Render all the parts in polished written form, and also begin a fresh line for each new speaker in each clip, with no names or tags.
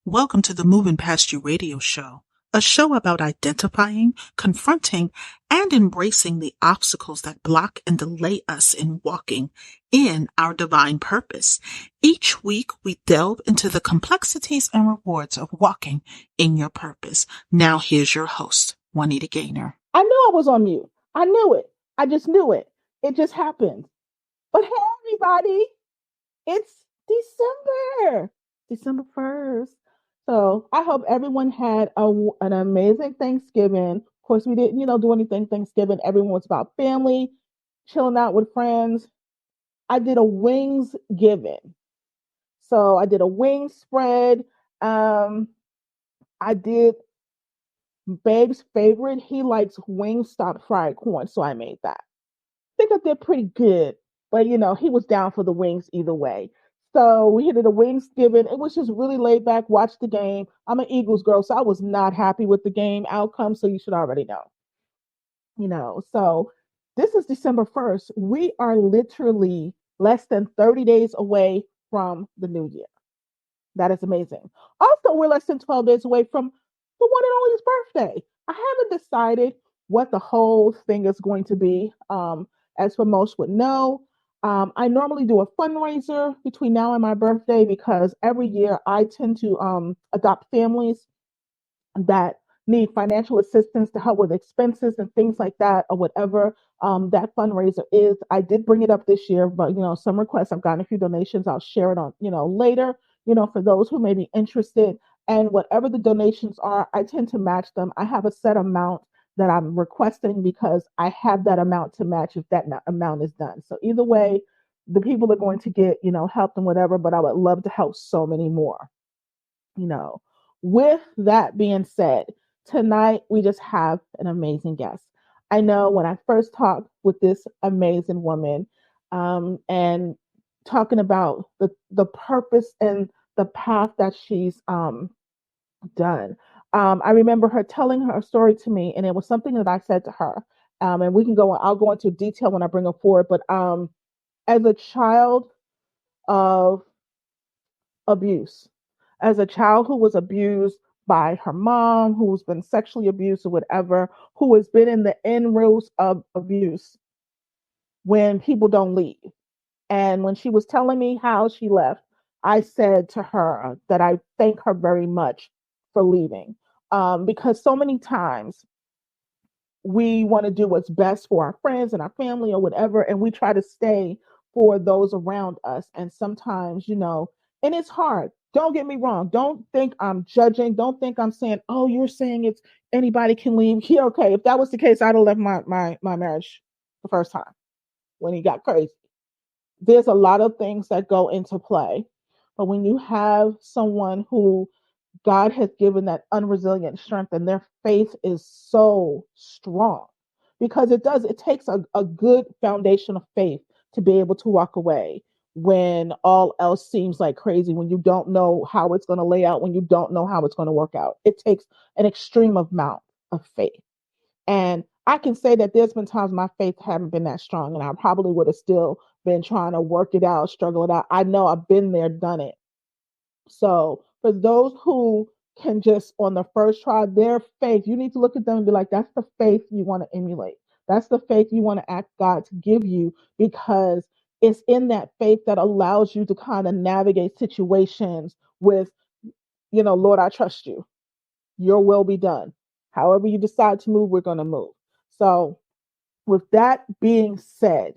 Welcome to the Moving Past You radio show, a show about identifying, confronting, and embracing the obstacles that block and delay us in walking in our divine purpose. Each week, we delve into the complexities and rewards of walking in your purpose. Now, here's your host, Juanita Gaynor.
I knew I was on mute. I knew it. I just knew it. It just happened. But hey, everybody, it's December, December 1st. So I hope everyone had an amazing Thanksgiving. Of course, we didn't, do anything Thanksgiving. Everyone was about family, chilling out with friends. I did a wings giving. So I did a wing spread. Um, I did Babe's favorite. He likes Wingstop fried corn, so I made that. Think I did pretty good, but he was down for the wings either way. So we hit it a wings giving. It was just really laid back, watch the game. I'm an Eagles girl, so I was not happy with the game outcome. So you should already know. So this is December 1st. We are literally less than 30 days away from the new year. That is amazing. Also, we're less than 12 days away from the one and only's birthday. I haven't decided what the whole thing is going to be. As for most would know, I normally do a fundraiser between now and my birthday because every year I tend to adopt families that need financial assistance to help with expenses and things like that, or whatever that fundraiser is. I did bring it up this year, but some requests. I've gotten a few donations. I'll share it on later. For those who may be interested. And whatever the donations are, I tend to match them. I have a set amount that I'm requesting because I have that amount to match if that amount is done. So either way, the people are going to get help and whatever. But I would love to help so many more. you know. With that being said, tonight we just have an amazing guest. I know when I first talked with this amazing woman, and talking about the purpose and the path that she's done. I remember her telling her story to me, and it was something that I said to her. And we can go. I'll go into detail when I bring her forward. But as a child of abuse, as a child who was abused by her mom, who's been sexually abused or whatever, who has been in the inroads of abuse when people don't leave. And when she was telling me how she left, I said to her that I thank her very much for leaving. Because so many times we want to do what's best for our friends and our family or whatever, and we try to stay for those around us. And sometimes, and it's hard. Don't get me wrong. Don't think I'm judging. Don't think I'm saying, oh, you're saying it's anybody can leave. Yeah, okay. If that was the case, I'd have left my marriage the first time when he got crazy. There's a lot of things that go into play. But when you have someone who God has given that unresilient strength and their faith is so strong, because it takes a good foundation of faith to be able to walk away when all else seems like crazy, when you don't know how it's going to lay out, when you don't know how it's going to work out. It takes an extreme amount of faith. And I can say that there's been times my faith haven't been that strong, and I probably would have still been trying to work it out, struggle it out. I know I've been there, done it. So for those who can just on the first try, their faith, you need to look at them and be like, that's the faith you want to emulate. That's the faith you want to ask God to give you, because it's in that faith that allows you to kind of navigate situations with, Lord, I trust you. Your will be done. However you decide to move, we're going to move. So with that being said,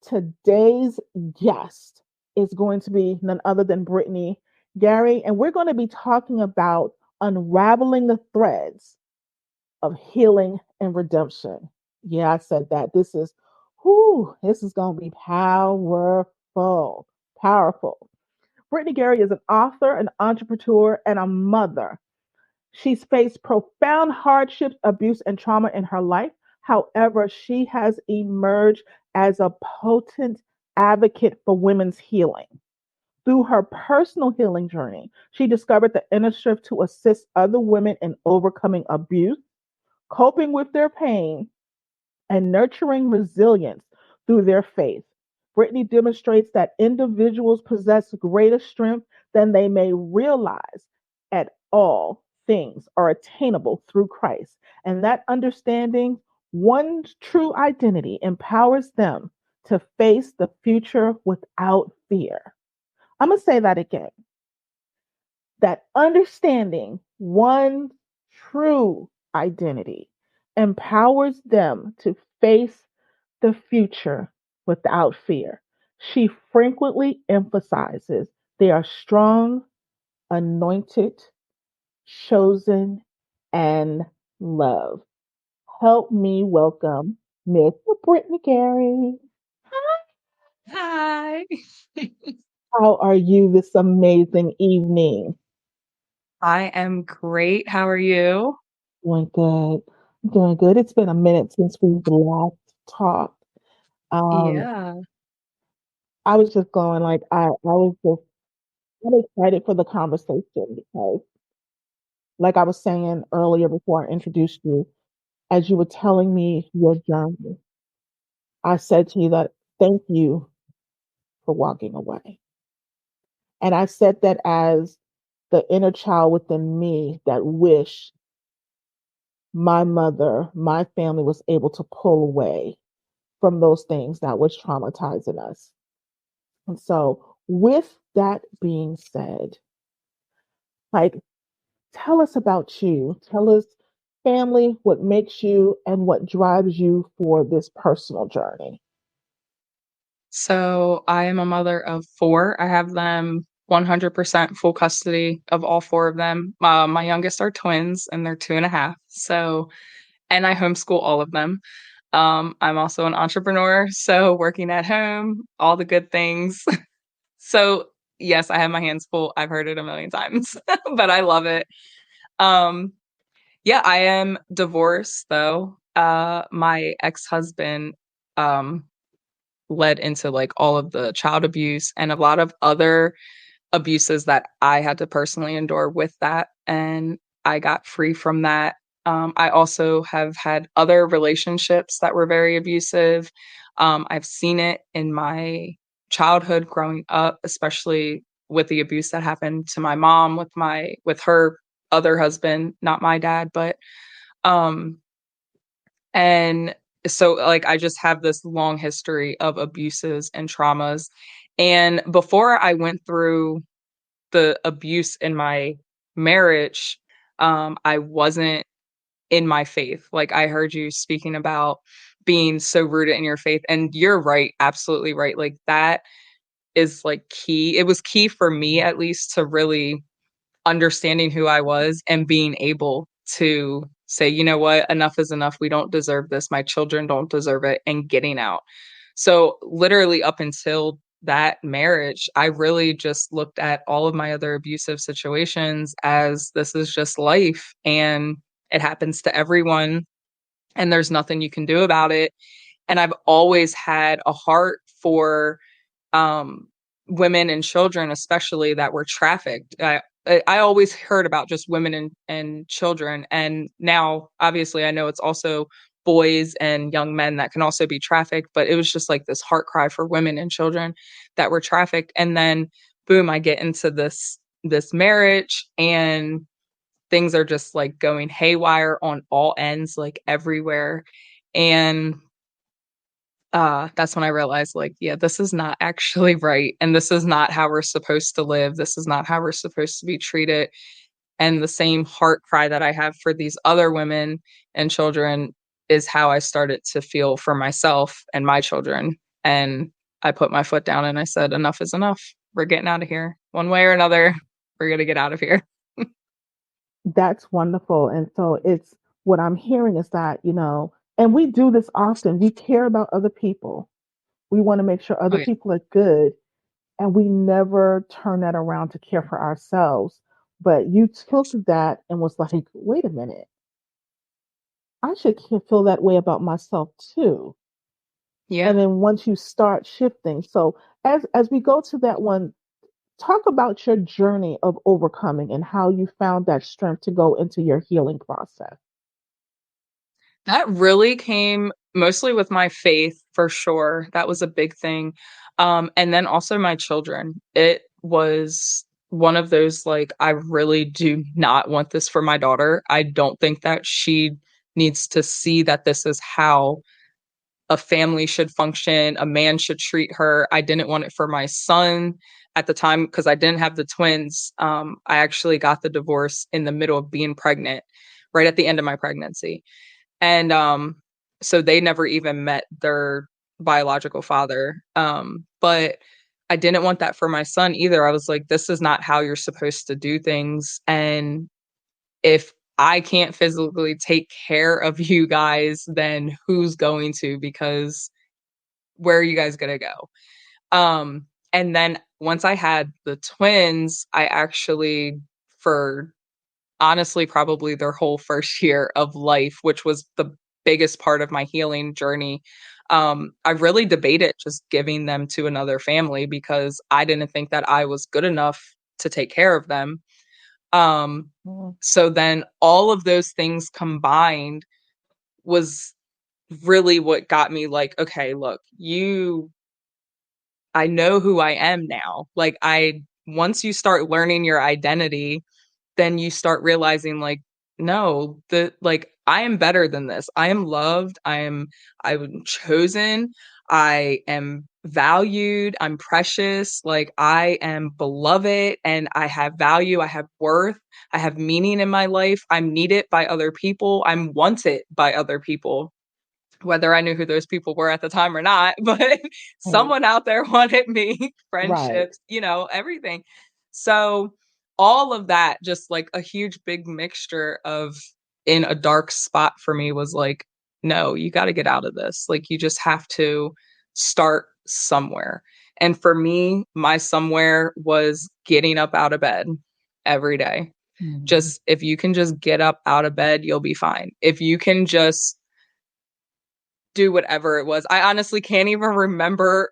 today's guest is going to be none other than Brittney Guary, and we're going to be talking about unraveling the threads of healing and redemption. Yeah, I said that. This is going to be powerful, powerful. Brittney Guary is an author, an entrepreneur, and a mother. She's faced profound hardships, abuse, and trauma in her life. However, she has emerged as a potent advocate for women's healing. Through her personal healing journey, she discovered the inner strength to assist other women in overcoming abuse, coping with their pain, and nurturing resilience through their faith. Brittney demonstrates that individuals possess greater strength than they may realize, at all things are attainable through Christ. And that understanding one true identity empowers them to face the future without fear. I'm going to say that again. That understanding one true identity empowers them to face the future without fear. She frequently emphasizes they are strong, anointed, chosen, and loved. Help me welcome Miss Brittney Guary.
Hi.
How are you this amazing evening?
I am great. How are you?
Doing good. Doing good. It's been a minute since we've last talked. Um,
Yeah.
I was just going like I was just I'm excited for the conversation because like I was saying earlier before I introduced you, as you were telling me your journey, I said to you that thank you for walking away. And I said that as the inner child within me that wished my mother, my family was able to pull away from those things that was traumatizing us. And so, with that being said, like, tell us about you. Tell us, family, what makes you and what drives you for this personal journey.
So I am a mother of four. I have them 100% full custody of all four of them. My youngest are twins and they're 2.5. So, and I homeschool all of them. I'm also an entrepreneur. So working at home, all the good things. So yes, I have my hands full. I've heard it a million times, but I love it. Um, Yeah, I am divorced though. My ex-husband um led into like all of the child abuse and a lot of other abuses that I had to personally endure with that, and I got free from that. I also have had other relationships that were very abusive. I've seen it in my childhood growing up, especially with the abuse that happened to my mom with her other husband, not my dad, but um, and so like I just have this long history of abuses and traumas. And before I went through the abuse in my marriage, I wasn't in my faith. Like I heard you speaking about being so rooted in your faith. And you're right, absolutely right. Like that is like key. It was key for me at least to really understanding who I was and being able to say, you know what, enough is enough. We don't deserve this. My children don't deserve it, and getting out. So, literally, up until that marriage, I really just looked at all of my other abusive situations as this is just life and it happens to everyone, and there's nothing you can do about it. And I've always had a heart for um, women and children, especially that were trafficked. I always heard about just women and children, and now obviously I know it's also boys and young men that can also be trafficked. But it was just like this heart cry for women and children that were trafficked, and then boom, I get into this marriage, and things are just like going haywire on all ends, like everywhere, and that's when I realized, like, yeah, this is not actually right. And this is not how we're supposed to live. This is not how we're supposed to be treated. And the same heart cry that I have for these other women and children is how I started to feel for myself and my children. And I put my foot down and I said, enough is enough. We're getting out of here. One way or another, we're going to get out of here.
That's wonderful. And so it's what I'm hearing is that, and we do this often. We care about other people. We want to make sure
Oh,
other
yeah.
people are good. And we never turn that around to care for ourselves. But you took that and was like, wait a minute, I should feel that way about myself too. And
Yeah.
then once you start shifting, so as we go to that one, talk about your journey of overcoming and how you found that strength to go into your healing process.
That really came mostly with my faith for sure. That was a big thing. And then also my children. It was one of those, like, I really do not want this for my daughter. I don't think that she needs to see that this is how a family should function, a man should treat her. I didn't want it for my son at the time because I didn't have the twins. I actually got the divorce in the middle of being pregnant, right at the end of my pregnancy. And so they never even met their biological father. But I didn't want that for my son either. I was like, this is not how you're supposed to do things. And if I can't physically take care of you guys, then who's going to? Because where are you guys going to go? And then once I had the twins, I actually, for honestly, probably their whole first year of life, which was the biggest part of my healing journey, I really debated just giving them to another family because I didn't think that I was good enough to take care of them. Um,
Mm.
so then all of those things combined was really what got me like, okay, look, I know who I am now. Like, once you start learning your identity, then you start realizing like, no, I am better than this. I am loved. I'm chosen. I am valued. I'm precious. Like, I am beloved and I have value. I have worth. I have meaning in my life. I'm needed by other people. I'm wanted by other people, whether I knew who those people were at the time or not, but
Right.
someone out there wanted me,
Right.
friendships, everything. So all of that, just like a huge big mixture of in a dark spot for me was like, no, you got to get out of this. Like, you just have to start somewhere. And for me, my somewhere was getting up out of bed every day.
Mhm.
Just if you can just get up out of bed, you'll be fine. If you can just do whatever it was. I honestly can't even remember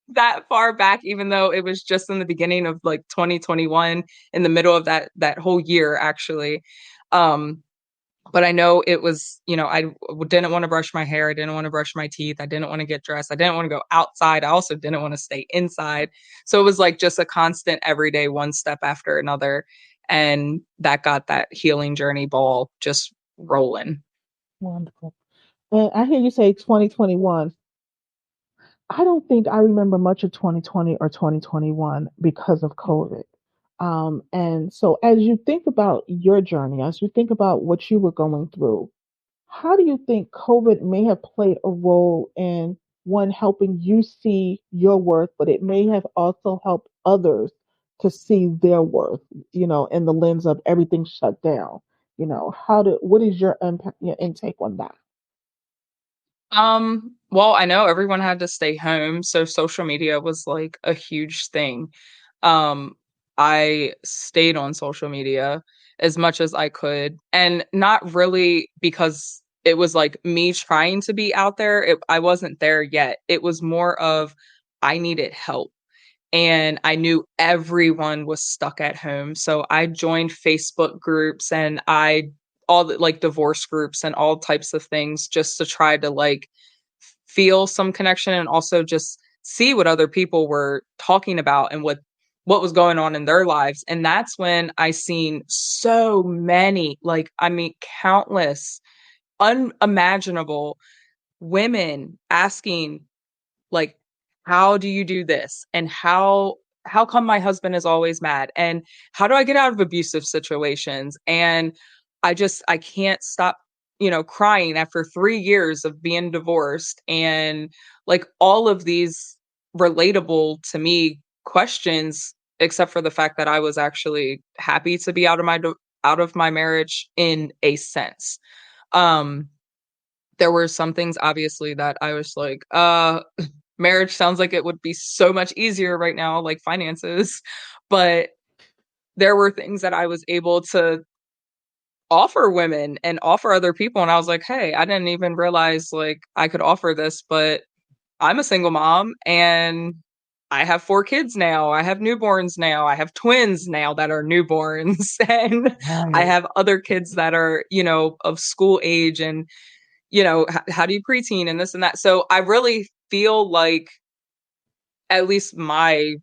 that far back, even though it was just in the beginning of like 2021, in the middle of that whole year, actually. Um, but I know it was, didn't want to brush my hair. I didn't want to brush my teeth. I didn't want to get dressed. I didn't want to go outside. I also didn't want to stay inside. So it was like just a constant everyday one step after another. And that got that healing journey ball just rolling.
Wonderful. And I hear you say 2021. I don't think I remember much of 2020 or 2021 because of COVID. And so, as you think about your journey, as you think about what you were going through, how do you think COVID may have played a role in one helping you see your worth, but it may have also helped others to see their worth, in the lens of everything shut down? What is your impact, your intake on that?
Well, I know everyone had to stay home, so social media was like a huge thing. Um, I stayed on social media as much as I could, and not really because it was like me trying to be out there. I wasn't there yet. It was more of I needed help. And I knew everyone was stuck at home. So I joined Facebook groups and all the like divorce groups and all types of things just to try to like feel some connection and also just see what other people were talking about and what was going on in their lives. And that's when I seen so many, like, I mean, countless unimaginable women asking, like, how do you do this? And how come my husband is always mad? And how do I get out of abusive situations? And I can't stop, crying after 3 years of being divorced, and like all of these relatable to me questions, except for the fact that I was actually happy to be out of my marriage in a sense. Um there were some things obviously that I was like, marriage sounds like it would be so much easier right now, like finances. But there were things that I was able to offer women and offer other people. And I was like, hey, I didn't even realize like I could offer this, but I'm a single mom and I have 4 kids now. I have newborns now. I have twins now that are newborns. And I
Right.
have other kids that are, of school age. And, how do you preteen and this and that. So I really feel like at least my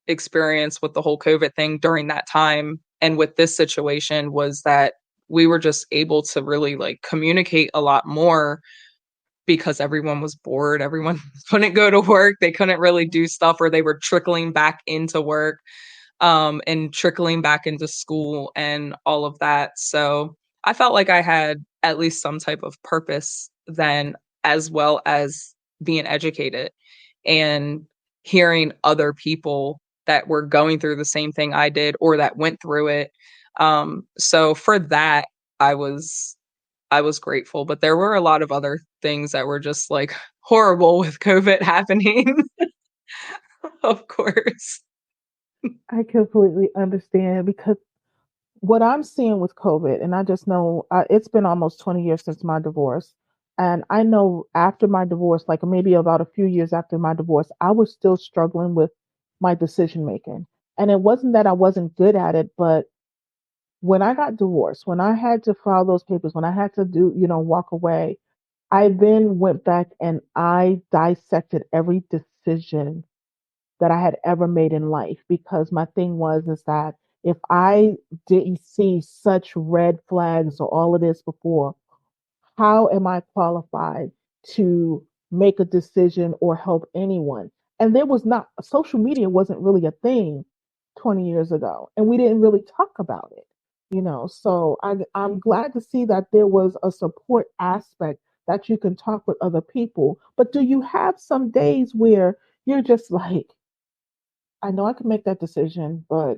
experience with the whole COVID thing during that time and with this situation was that we were just able to really like communicate a lot more because everyone was bored. Everyone couldn't go to work. They couldn't really do stuff, or they were trickling back into work, and trickling back into school and all of that. So I felt like I had at least some type of purpose then, as well as being educated and hearing other people that were going through the same thing I did or that went through it. So for that, I was I was grateful, but there were a lot of other things that were just like horrible with COVID happening, of course.
I completely understand because what I'm seeing with COVID, and I just know it's been almost 20 years since my divorce. And I know after my divorce, like maybe about a few years after my divorce, I was still struggling with my decision making. And it wasn't that I wasn't good at it, but when I got divorced, when I had to file those papers, when I had to do, walk away, I then went back and I dissected every decision that I had ever made in life because my thing was is that if I didn't see such red flags or all of this before, how am I qualified to make a decision or help anyone? And there was not social media wasn't really a thing 20 years ago, and we didn't really talk about it, So I'm glad to see that there was a support aspect that you can talk with other people. But do you have some days where you're just like, I know I can make that decision, but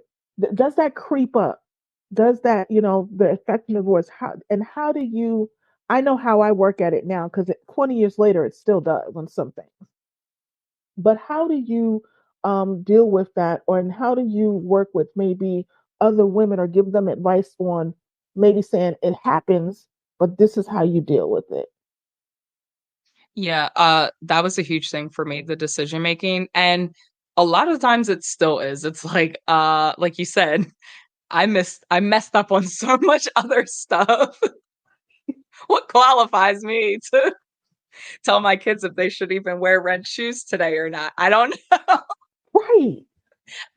does that creep up? Does that, the effect of divorce, how do you, I know how I work at it now because 20 years later, it still does on some things. But how do you deal with that? And how do you work with maybe other women or give them advice on maybe saying it happens, but this is how you deal with it?
Yeah, that was a huge thing for me, the decision making. And a lot of times it still is. It's like you said, I messed up on so much other stuff. What qualifies me to tell my kids if they should even wear red shoes today or not? I don't
Right.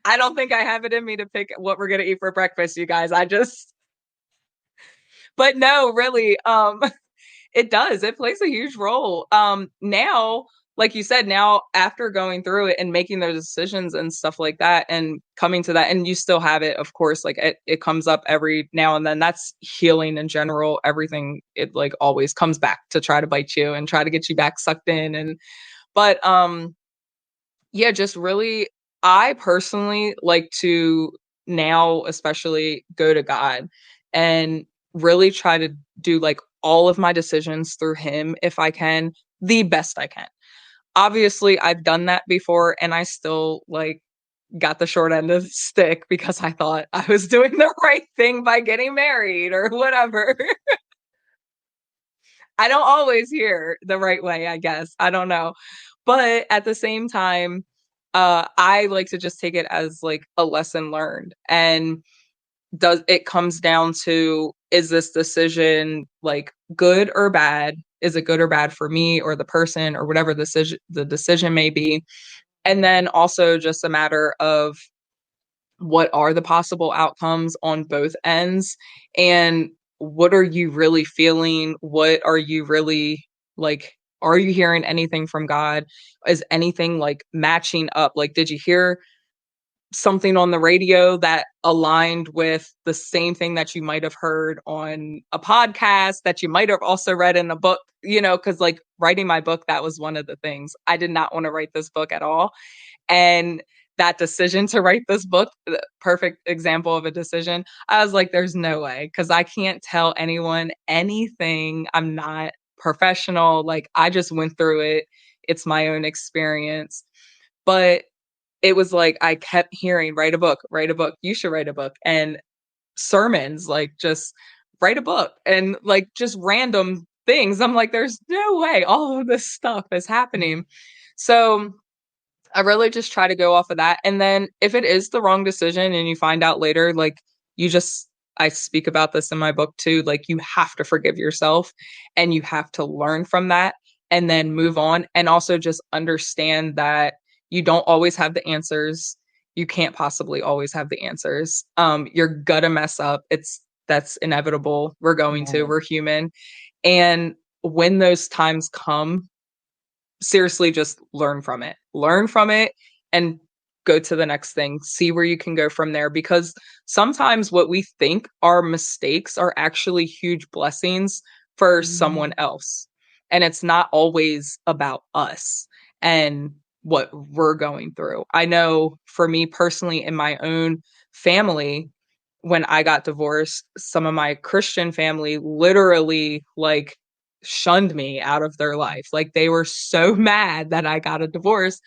I don't think I have it in me to pick what we're gonna eat for breakfast, you guys. I just but no, really, it does. It plays a huge role. Now, like you said, now after going through it and making those decisions and stuff like that and coming to that, and you still have it, of course, like it comes up every now and then. That's healing in general. Everything, it like always comes back to try to bite you and try to get you back sucked in. But yeah, just really, I personally like to now, especially go to God and really try to do like all of my decisions through Him if I can, the best I can. Obviously, I've done that before and I still like got the short end of the stick because I thought I was doing the right thing by getting married or whatever. I don't always hear the right way, I guess. I don't know. But at the same time, I like to just take it as like a lesson learned. And does it comes down to, is this decision like good or bad? Is it good or bad for me or the person or whatever the decision may be? And then also just a matter of what are the possible outcomes on both ends, and what are you really feeling? What are you really like? Are you hearing anything from God? Is anything like matching up? Like, did you hear something on the radio that aligned with the same thing that you might have heard on a podcast that you might have also read in a book? Because like writing my book, that was one of the things. I did not want to write this book at all. And that decision to write this book, the perfect example of a decision, I was like, there's no way, because I can't tell anyone anything. I'm not professional. Like, I just went through it. It's my own experience. But it was like I kept hearing, write a book, you should write a book. And sermons, like just write a book and like just random things. I'm like, there's no way all of this stuff is happening. So I really just try to go off of that. And then if it is the wrong decision and you find out later, like you just, I speak about this in my book too, like you have to forgive yourself and you have to learn from that and then move on. And also just understand that you don't always have the answers. you can't possibly always have the answers. You're gonna mess up. That's inevitable.
Yeah.
We're human. And when those times come, seriously, just learn from it and go to the next thing, see where you can go from there, because sometimes what we think are mistakes are actually huge blessings for someone
Mhm.
else, and it's not always about us and what we're going through. I know for me personally, in my own family, when I got divorced, some of my Christian family literally like shunned me out of their life. Like they were so mad that I got a divorce.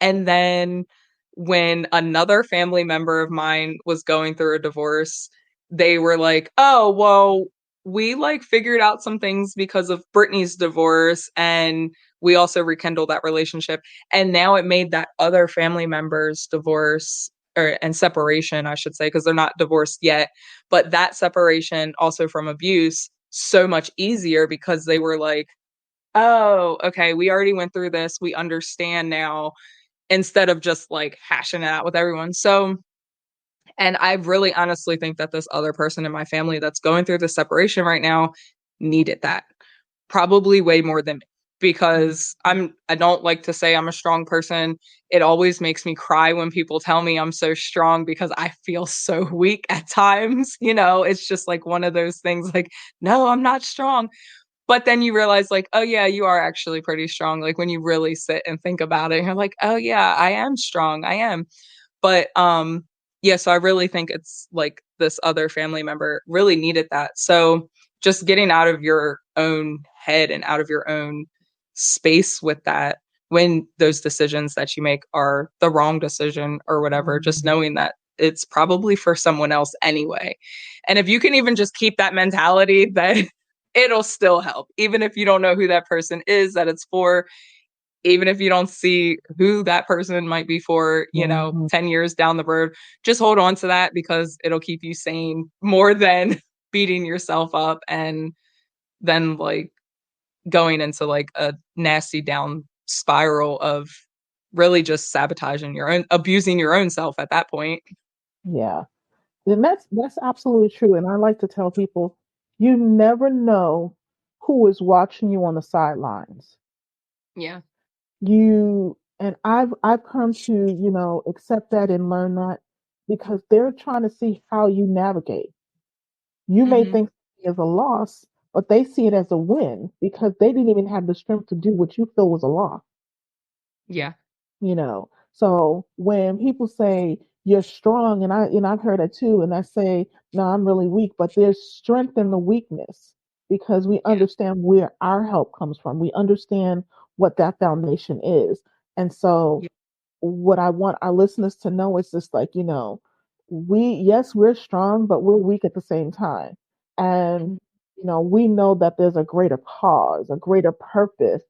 And then when another family member of mine was going through a divorce, they were like, "Oh, well, we like figured out some things because of Brittney's divorce and we also rekindled that relationship." And now it made that other family member's divorce or and separation, I should say, because they're not divorced yet, but that separation also from abuse so much easier because they were like, "Oh, okay, we already went through this. We understand now," instead of just like hashing it out with everyone. So, and I really honestly think that this other person in my family that's going through the separation right now needed that probably way more than me, because I don't like to say I'm a strong person. It always makes me cry when people tell me I'm so strong because I feel so weak at times. It's just like one of those things like, no, I'm not strong. But then you realize like, oh yeah, you are actually pretty strong. Like when you really sit and think about it, you're like, oh yeah, I am strong. I am. But yeah, so I really think it's like this other family member really needed that. So just getting out of your own head and out of your own space with that when those decisions that you make are the wrong decision or whatever, just
Mhm.
knowing that it's probably for someone else anyway. And if you can even just keep that mentality, that it'll still help, even if you don't know who that person is that it's for, even if you don't see who that person might be for,
Mhm.
10 years down the road, just hold on to that because it'll keep you sane more than beating yourself up and then like going into like a nasty down spiral of really just sabotaging your own, abusing your own self at that point.
Yeah. And that's absolutely true. And I like to tell people, you never know who is watching you on the sidelines.
Yeah.
And I've come to, accept that and learn that because they're trying to see how you navigate. You may
Hmm.
think it is a loss, but they see it as a win because they didn't even have the strength to do what you feel was a loss.
Yeah.
So when people say you're strong, and I've heard it too, and I say, no, I'm really weak, but there's strength in the weakness because we
Yeah.
understand where our help comes from. We understand what that foundation is. And so
Yeah.
what I want our listeners to know is just like, yes, we're strong, but we're weak at the same time. And,
Mhm.
we know that there's a greater cause, a greater purpose,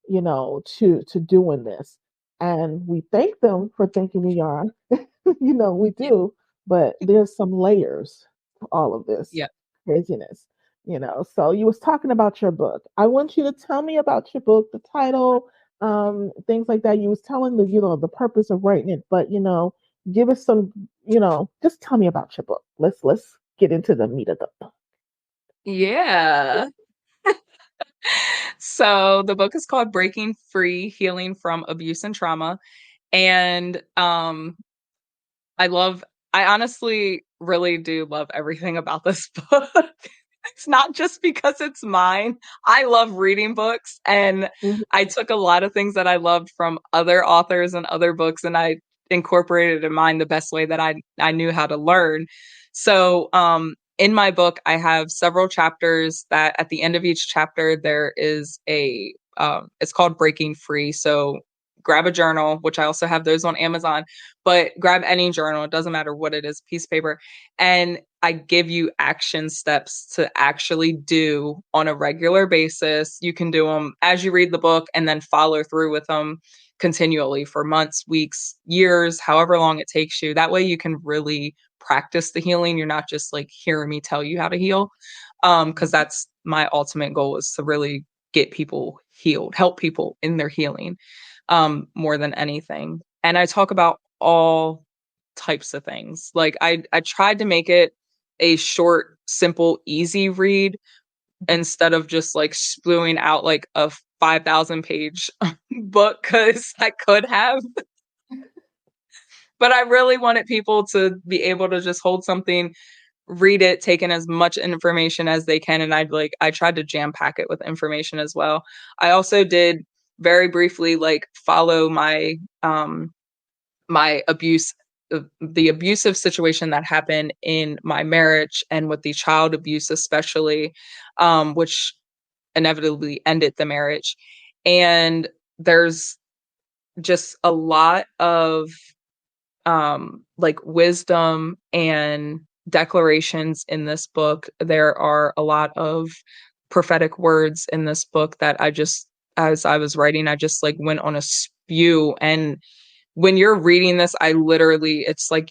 to doing this. And we thank them for thinking we are, we
Yeah.
do, but there's some layers to all of this
Yeah.
craziness. So you was talking about your book. I want you to tell me about your book, the title, things like that. You was telling the purpose of writing it, but give us some, just tell me about your book. Let's get into the meat of the book.
Yeah. So the book is called Breaking Free: Healing from Abuse and Trauma. And I love, I honestly really do love everything about this book. It's not just because it's mine. I love reading books, and
Mhm.
I took a lot of things that I loved from other authors and other books, and I incorporated in mine the best way that I knew how to learn. So, in my book, I have several chapters that at the end of each chapter, there is it's called Breaking Free. So grab a journal, which I also have those on Amazon, but grab any journal. It doesn't matter what it is, piece of paper. And I give you action steps to actually do on a regular basis. You can do them as you read the book and then follow through with them continually for months, weeks, years, however long it takes you. That way you can really practice the healing. You're not just like hearing me tell you how to heal. Because that's my ultimate goal, is to really get people healed, help people in their healing, more than anything. And I talk about all types of things. Like I tried to make it a short, simple, easy read instead of just like spewing out like a 5,000 page book, because I could have, but I really wanted people to be able to just hold something, read it, take in as much information as they can. And I tried to jam pack it with information as well. I also did very briefly like follow my abuse, the abusive situation that happened in my marriage, and with the child abuse especially, which inevitably ended the marriage. And there's just a lot of like wisdom and declarations in this book. There are a lot of prophetic words in this book that I just, as I was writing, I just like went on a spew. And when you're reading this, it's like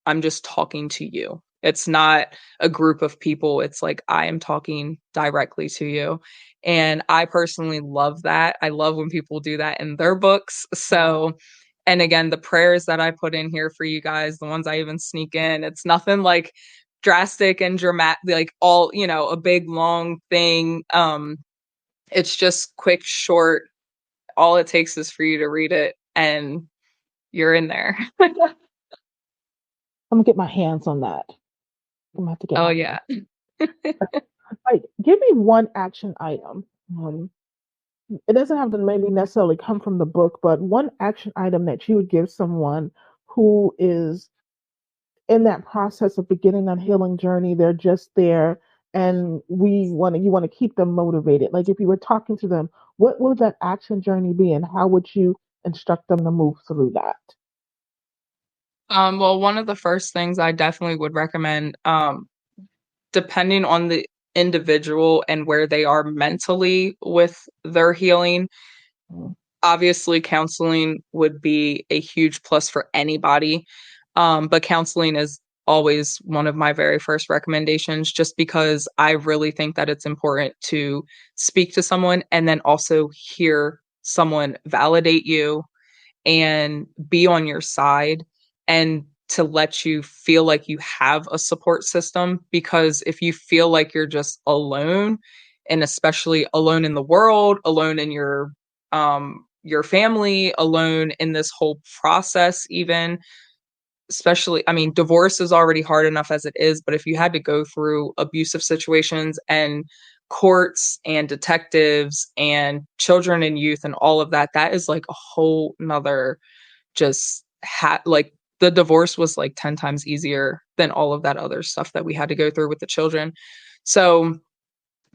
I'm just talking to you. It's not a group of people. It's like I am talking directly to you. And I personally love that. I love when people do that in their books. So, and again, the prayers that I put in here for you guys, the ones I even sneak in, it's nothing like drastic and dramatic, like all, a big long thing. It's just quick, short. All it takes is for you to read it and you're in there.
I'm gonna get my hands on that. I'm gonna have to get
Oh
my
yeah.
hands. Like, give me one action item. It doesn't have to maybe necessarily come from the book, but one action item that you would give someone who is in that process of beginning that healing journey. They're just there, and you want to keep them motivated. Like, if you were talking to them, what would that action journey be, and how would you instruct them to move through that?
Well, one of the first things I definitely would recommend, depending on the individual and where they are mentally with their healing, obviously counseling would be a huge plus for anybody. But counseling is always one of my very first recommendations, just because I really think that it's important to speak to someone and then also hear someone validate you and be on your side, and to let you feel like you have a support system. Because if you feel like you're just alone, and especially alone in the world, alone in your family, alone in this whole process, even, especially, I mean, divorce is already hard enough as it is, but if you had to go through abusive situations and courts and detectives and children and youth and all of that, that is like a whole nother, just like, the divorce was like 10 times easier than all of that other stuff that we had to go through with the children. So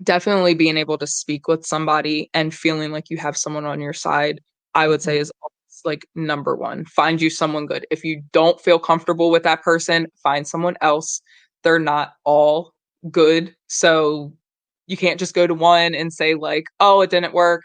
definitely being able to speak with somebody and feeling like you have someone on your side, I would say, is like number one. Find you someone good. If you don't feel comfortable with that person, find someone else. They're not all good. So you can't just go to one and say like, oh, it didn't work.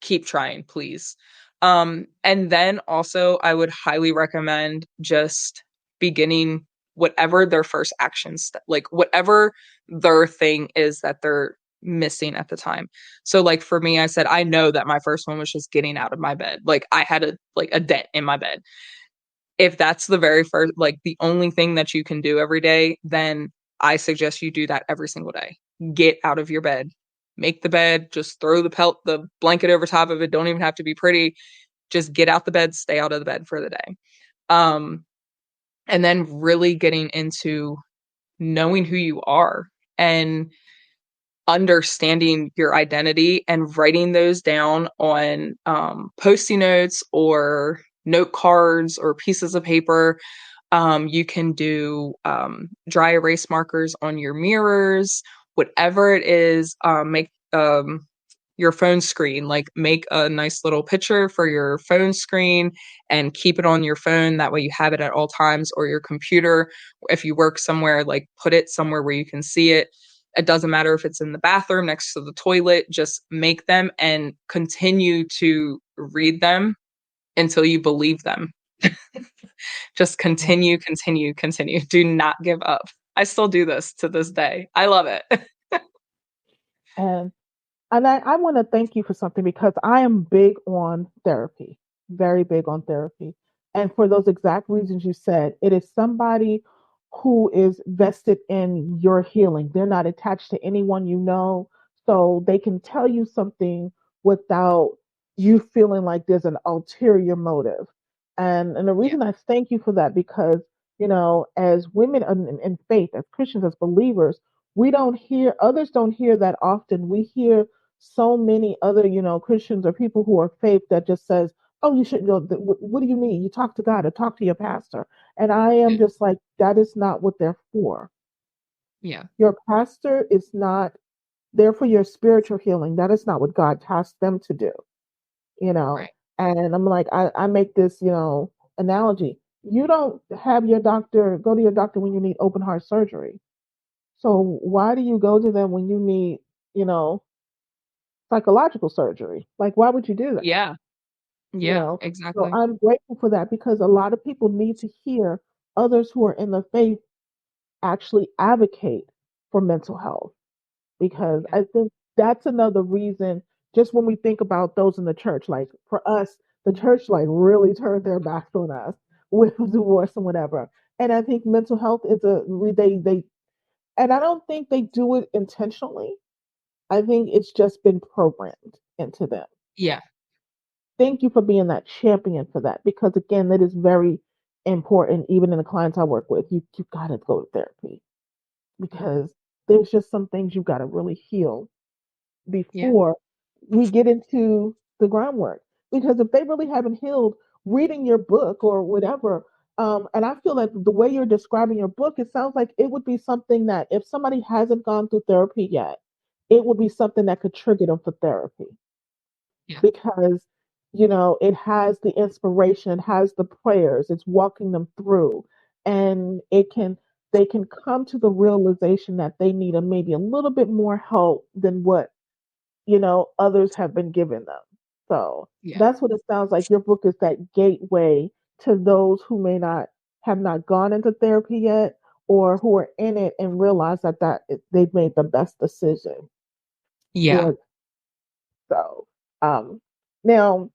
Keep trying, please. And then also I would highly recommend just beginning whatever their first actions, like whatever their thing is that they're missing at the time. So like for me, I said, I know that my first one was just getting out of my bed. Like I had a dent in my bed. If that's the very first, like the only thing that you can do every day, then I suggest you do that every single day. Get out of your bed, make the bed, just throw the blanket over top of it. Don't even have to be pretty. Just get out the bed, stay out of the bed for the day. Um, and then really getting into knowing who you are and understanding your identity and writing those down on Post-it notes or note cards or pieces of paper. You can do dry erase markers on your mirrors, whatever it is. Make your phone screen, like make a nice little picture for your phone screen and keep it on your phone. That way you have it at all times, or your computer. If you work somewhere, like put it somewhere where you can see it. It doesn't matter if it's in the bathroom next to the toilet, just make them and continue to read them until you believe them. Just continue, continue, continue. Do not give up. I still do this to this day. I love it.
And I want to thank you for something, because I am big on therapy, very big on therapy. And for those exact reasons you said, it is somebody who is vested in your healing. They're not attached to anyone you know. So they can tell you something without you feeling like there's an ulterior motive. And the
Yeah.
reason I thank you for that, because, as women in faith, as Christians, as believers, we don't hear, others don't hear that often. We hear so many other, Christians or people who are faith that just says, oh, you shouldn't go. What do you need? You talk to God or talk to your pastor. And I am
Yeah.
just like, that is not what they're for.
Yeah.
Your pastor is not there for your spiritual healing. That is not what God tasked them to do, you know.
Right.
And I'm like, I make this, analogy. You don't have your doctor go to your doctor when you need open heart surgery. So why do you go to them when you need, you know, psychological surgery? Like, why would you do that?
Yeah.
you
Yeah.
know so
Exactly.
I'm grateful for that, because a lot of people need to hear others who are in the faith actually advocate for mental health, because
Yeah.
I think that's another reason. Just when we think about those in the church, like for us, the church like really turned their backs on us with divorce and whatever. And I think mental health is they and I don't think they do it intentionally. I think it's just been programmed into them.
Yeah.
Thank you for being that champion for that, because again, that is very important. Even in the clients I work with, you got to go to therapy, because there's just some things you got to really heal
Yeah.
before we get into the groundwork. Because if they really haven't healed, reading your book or whatever, and I feel like the way you're describing your book, it sounds like it would be something that if somebody hasn't gone through therapy yet, it would be something that could trigger them for therapy,
Yeah.
because it has the inspiration, it has the prayers, it's walking them through, and they can come to the realization that they need a maybe a little bit more help than what others have been given them. So
Yeah.
that's what it sounds like. Your book is that gateway to those who may not have not gone into therapy yet, or who are in it and realize they've made the best decision
Yeah.
for. So um now,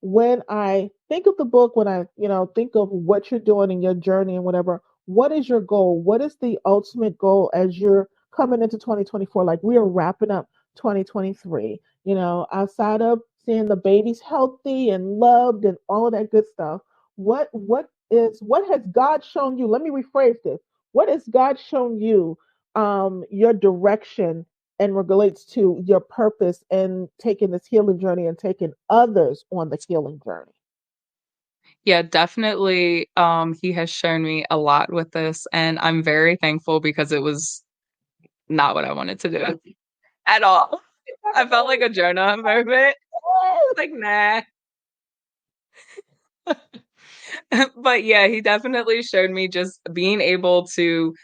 when I think of the book, when I, think of what you're doing in your journey and whatever, what is your goal? What is the ultimate goal as you're coming into 2024? Like, we are wrapping up 2023, outside of seeing the babies healthy and loved and all of that good stuff. What has God shown you? Let me rephrase this. What has God shown you, your direction, and relates to your purpose and taking this healing journey and taking others on the healing journey?
Yeah, definitely. He has shown me a lot with this, and I'm very thankful because it was not what I wanted to do at all. I felt like a Jonah moment. Like, nah. But yeah, he definitely showed me just being able to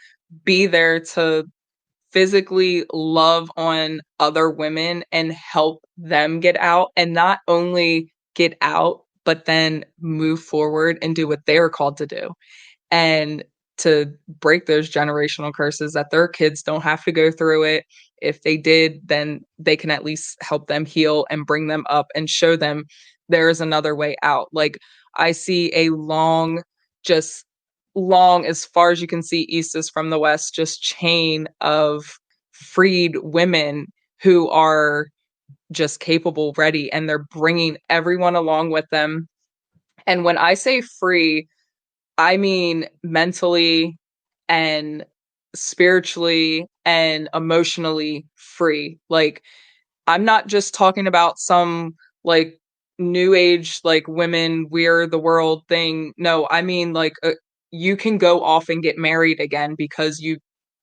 be there to physically love on other women and help them get out, and not only get out, but then move forward and do what they're called to do. And to break those generational curses that their kids don't have to go through it. If they did, then they can at least help them heal and bring them up and show them there is another way out. Like, I see a long, just long as far as you can see east is from the west, just chain of freed women who are just capable, ready, and they're bringing everyone along with them. And when I say free, I mean mentally and spiritually and emotionally free. Like, I'm not just talking about some like new age, like women, we're the world thing. No, I mean like you can go off and get married again because you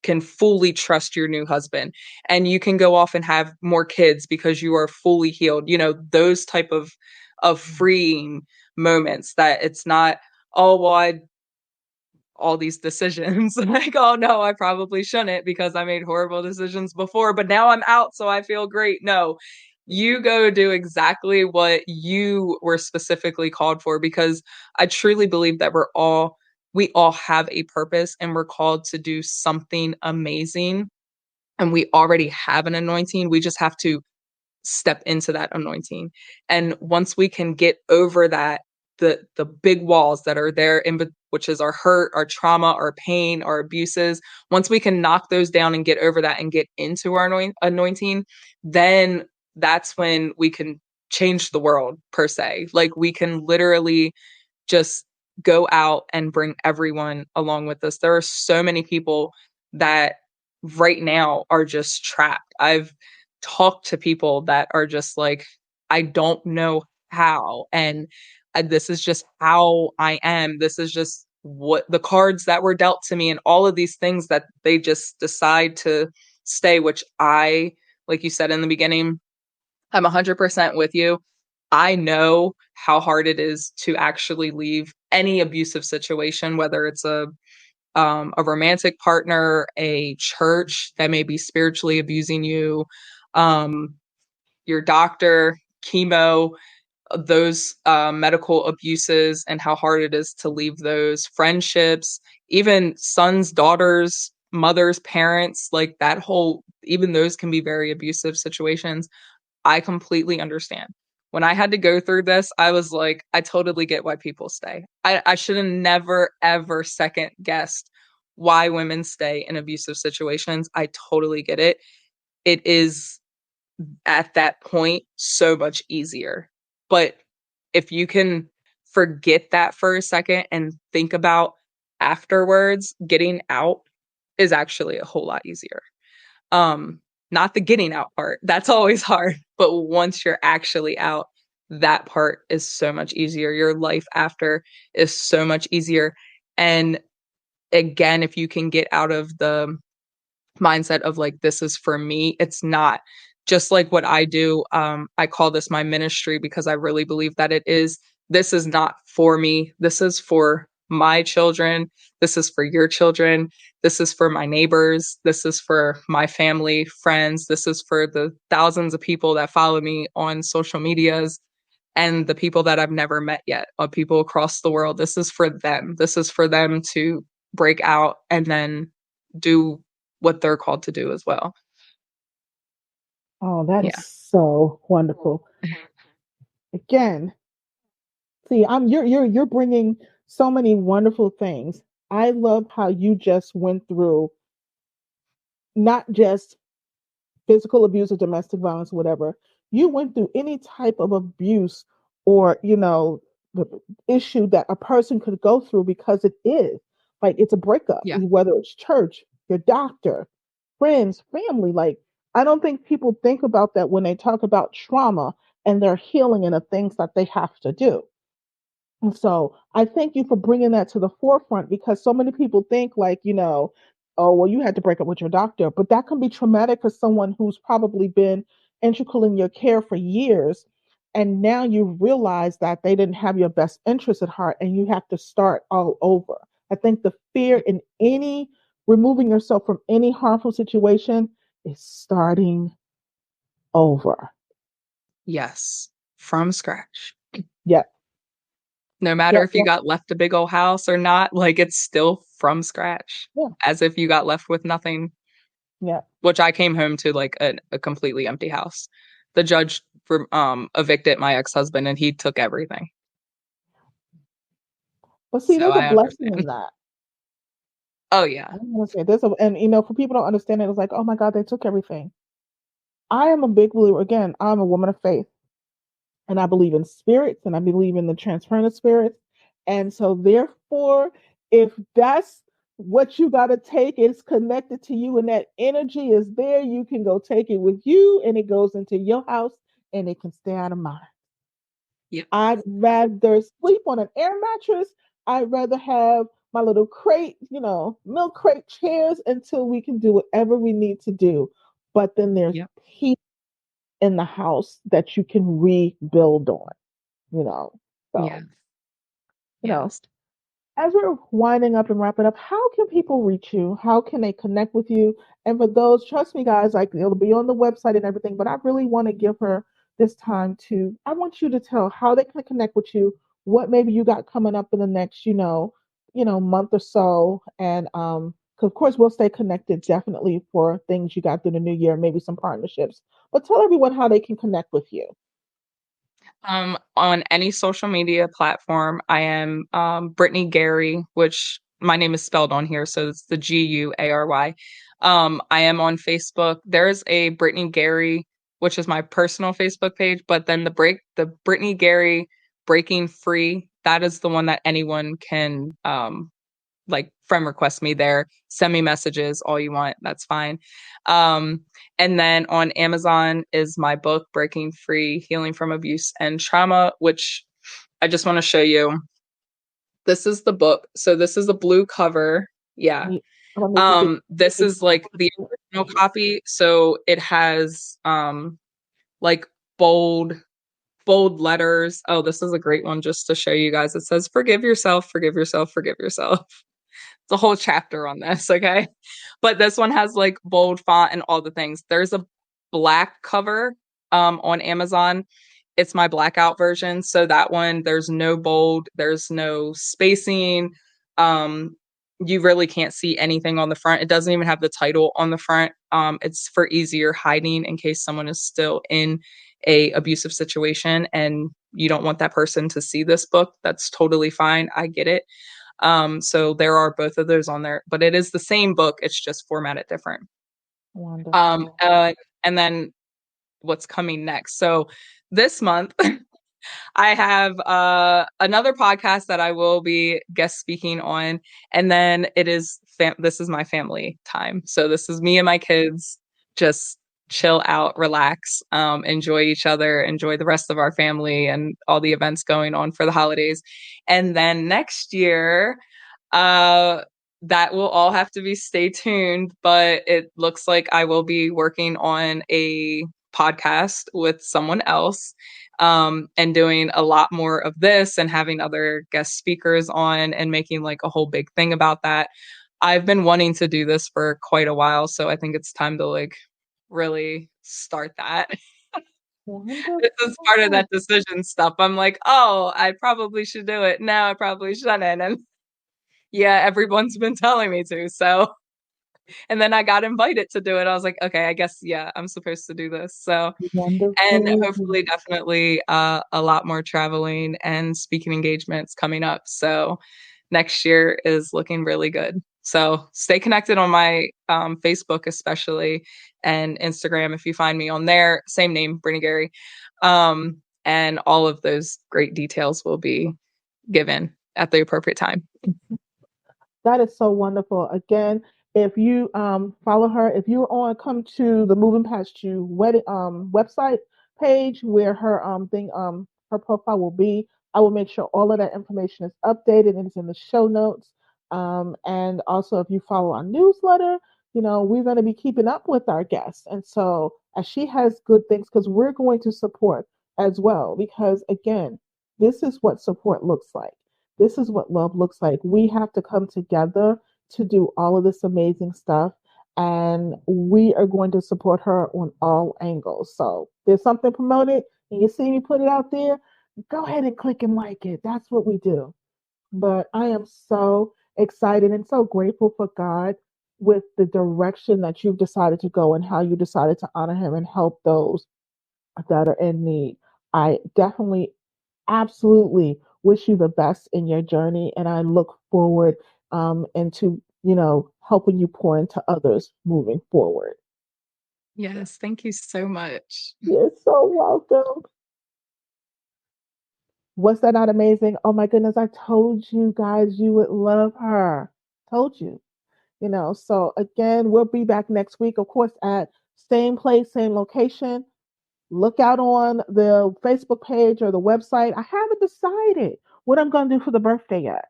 can fully trust your new husband, and you can go off and have more kids because you are fully healed. Those type of freeing moments that it's not, oh well, I all these decisions. Like, oh no, I probably shouldn't because I made horrible decisions before, but now I'm out, so I feel great. No, you go do exactly what you were specifically called for, because I truly believe that we all have a purpose and we're called to do something amazing. And we already have an anointing. We just have to step into that anointing. And once we can get over that the big walls that are there which is our hurt, our trauma, our pain, our abuses. Once we can knock those down and get over that and get into our anointing, then that's when we can change the world per se. Like we can literally just go out and bring everyone along with us. There are so many people that right now are just trapped. I've talked to people that are just like, I don't know how. And this is just how I am. This is just what the cards that were dealt to me, and all of these things that they just decide to stay, which I, like you said in the beginning, I'm 100% with you. I know how hard it is to actually leave any abusive situation, whether it's a romantic partner, a church that may be spiritually abusing you, um, your doctor, chemo, those medical abuses, and how hard it is to leave those friendships, even sons, daughters, mothers, parents, like that whole, even those can be very abusive situations. I completely understand. When I had to go through this, I was like, I totally get why people stay. I should have never, ever second guessed why women stay in abusive situations. I totally get it. It is at that point so much easier. But if you can forget that for a second and think about afterwards, getting out is actually a whole lot easier. Um, Not the getting out part. That's always hard. But once you're actually out, that part is so much easier. Your life after is so much easier. And again, if you can get out of the mindset of like, this is for me, it's not just like what I do. I call this my ministry because I really believe that it is. This is not for me. This is for my children. This is for your children. This is for my neighbors. This is for my family, friends. This is for the thousands of people that follow me on social medias and the people that I've never met yet, people across the world. This is for them. This is for them to break out and then do what they're called to do as well.
Oh, that is
Yeah.
so wonderful. Again, see, you're bringing so many wonderful things. I love how you just went through not just physical abuse or domestic violence, whatever. You went through any type of abuse or, the issue that a person could go through because it is like it's a breakup,
Yeah.
whether it's church, your doctor, friends, family. Like, I don't think people think about that when they talk about trauma and their healing and the things that they have to do. And so I thank you for bringing that to the forefront because so many people think like, oh, well, you had to break up with your doctor, but that can be traumatic for someone who's probably been integral in your care for years. And now you realize that they didn't have your best interest at heart and you have to start all over. I think the fear in any removing yourself from any harmful situation is starting over.
Yes. From scratch.
Yep.
No matter
Yep.
if you
Yep.
got left a big old house or not, like it's still from scratch,
Yeah.
as if you got left with nothing,
Yeah.
which I came home to like a completely empty house. The judge evicted my ex-husband and he took everything.
But see,
So
there's a
I
blessing
understand.
in that.
Oh yeah.
I'm gonna say this, and for people don't understand it, it's like, oh my God, they took everything. I am a big believer. Again, I'm a woman of faith, and I believe in spirits, and I believe in the transference of spirits. And so, therefore, if that's what you got to take, it's connected to you, and that energy is there. You can go take it with you, and it goes into your house, and it can stay out of mine.
Yeah.
I'd rather sleep on an air mattress. I'd rather have my little crate, milk crate chairs until we can do whatever we need to do. But then there's
Yeah.
peace in the house that you can rebuild on, you know.
Yeah.
So, you know,
Yes.
as we're winding up and wrapping up, how can people reach you? How can they connect with you? And for those, trust me, guys, like it'll be on the website and everything, but I really want to give her this time to, I want you to tell how they can connect with you, what maybe you got coming up in the next, month or so. And 'cause of course we'll stay connected definitely for things you got through the new year, maybe some partnerships. But tell everyone how they can connect with you.
On any social media platform, I am Brittney Guary, which my name is spelled on here, so it's the Guary. I am on Facebook. There's a Brittney Guary, which is my personal Facebook page, but then the Brittney Guary Breaking Free, that is the one that anyone can like friend request me there, send me messages, all you want, that's fine. Um, and then on Amazon is my book, Breaking Free, Healing from Abuse and Trauma, which I just want to show you. This is the book. So this is a blue cover. Yeah.
Let me see.
This is like the original copy. So it has like bold letters. Oh, this is a great one just to show you guys. It says, forgive yourself, forgive yourself, forgive yourself. It's a whole chapter on this, okay? But this one has like bold font and all the things. There's a black cover on Amazon. It's my blackout version. So that one, there's no bold, there's no spacing. Um, you really can't see anything on the front. It doesn't even have the title on the front. It's for easier hiding in case someone is still in a abusive situation and you don't want that person to see this book. That's totally fine. I get it. So there are both of those on there, but it is the same book. It's just formatted different.
Wonderful.
And then what's coming next? So this month, I have another podcast that I will be guest speaking on, and then it is this is my family time. So this is me and my kids just chill out, relax, enjoy each other, enjoy the rest of our family and all the events going on for the holidays. And then next year, that will all have to be stay tuned, but it looks like I will be working on a podcast with someone else and doing a lot more of this and having other guest speakers on and making like a whole big thing about that. I've been wanting to do this for quite a while, so I think it's time to like really start that. This is part of
Wonderful.
that decision stuff. I'm like, oh, I probably should do it. No, I probably shouldn't. And yeah, everyone's been telling me to. So, and then I got invited to do it. I was like, okay, I guess, yeah, I'm supposed to do this. So, and
Wonderful.
hopefully definitely a lot more traveling and speaking engagements coming up. So next year is looking really good. So stay connected on my Facebook especially and Instagram if you find me on there, same name, Brittney Guary. And all of those great details will be given at the appropriate time.
That is so wonderful. Again, if you follow her, if you're on, come to the Moving Past You website page where her profile will be. I will make sure all of that information is updated and it's in the show notes. And also, if you follow our newsletter, we're going to be keeping up with our guests. And so, as she has good things, because we're going to support as well, because again, this is what support looks like. This is what love looks like. We have to come together to do all of this amazing stuff. And we are going to support her on all angles. So there's something promoted and you see me put it out there, go ahead and click and like it. That's what we do. But I am so excited and so grateful for God with the direction that you've decided to go and how you decided to honor him and help those that are in need. I definitely absolutely wish you the best in your journey, and I look forward into helping you pour into others moving forward.
Yes, thank you so much.
You're so welcome. Was that not amazing? Oh my goodness, I told you guys you would love her. Told you. So again, we'll be back next week, of course, at same place, same location. Look out on the Facebook page or the website. I haven't decided what I'm going to do for the birthday yet.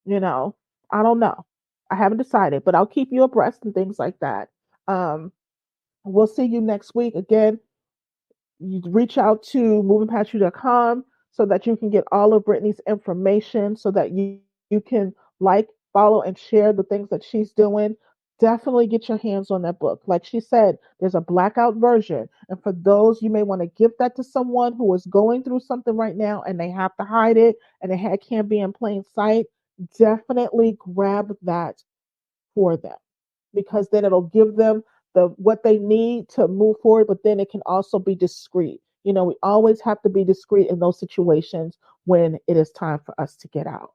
I don't know. I haven't decided, but I'll keep you abreast and things like that. Um, we'll see you next week. Again, you reach out to movingpastyou.com so that you can get all of Brittney's information so that you can like, follow, and share the things that she's doing. Definitely get your hands on that book. Like she said, there's a blackout version. And for those, you may want to give that to someone who is going through something right now and they have to hide it and it can't be in plain sight. Definitely grab that for them because then it'll give them the what they need to move forward, but then it can also be discreet. We always have to be discreet in those situations when it is time for us to get out.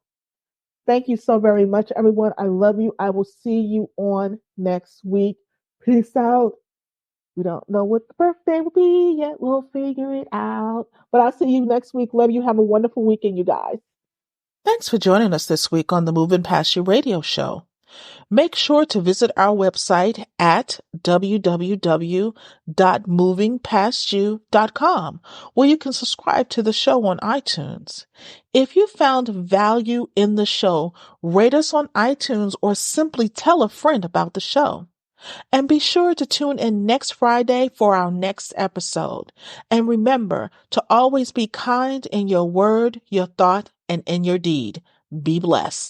Thank you so very much, everyone. I love you. I will see you on next week. Peace out. We don't know what the birthday will be yet. We'll figure it out. But I'll see you next week. Love you. Have a wonderful weekend, you guys.
Thanks for joining us this week on the Moving Past You radio show. Make sure to visit our website at www.movingpastyou.com, where you can subscribe to the show on iTunes. If you found value in the show, rate us on iTunes or simply tell a friend about the show. And be sure to tune in next Friday for our next episode. And remember to always be kind in your word, your thought, and in your deed. Be blessed.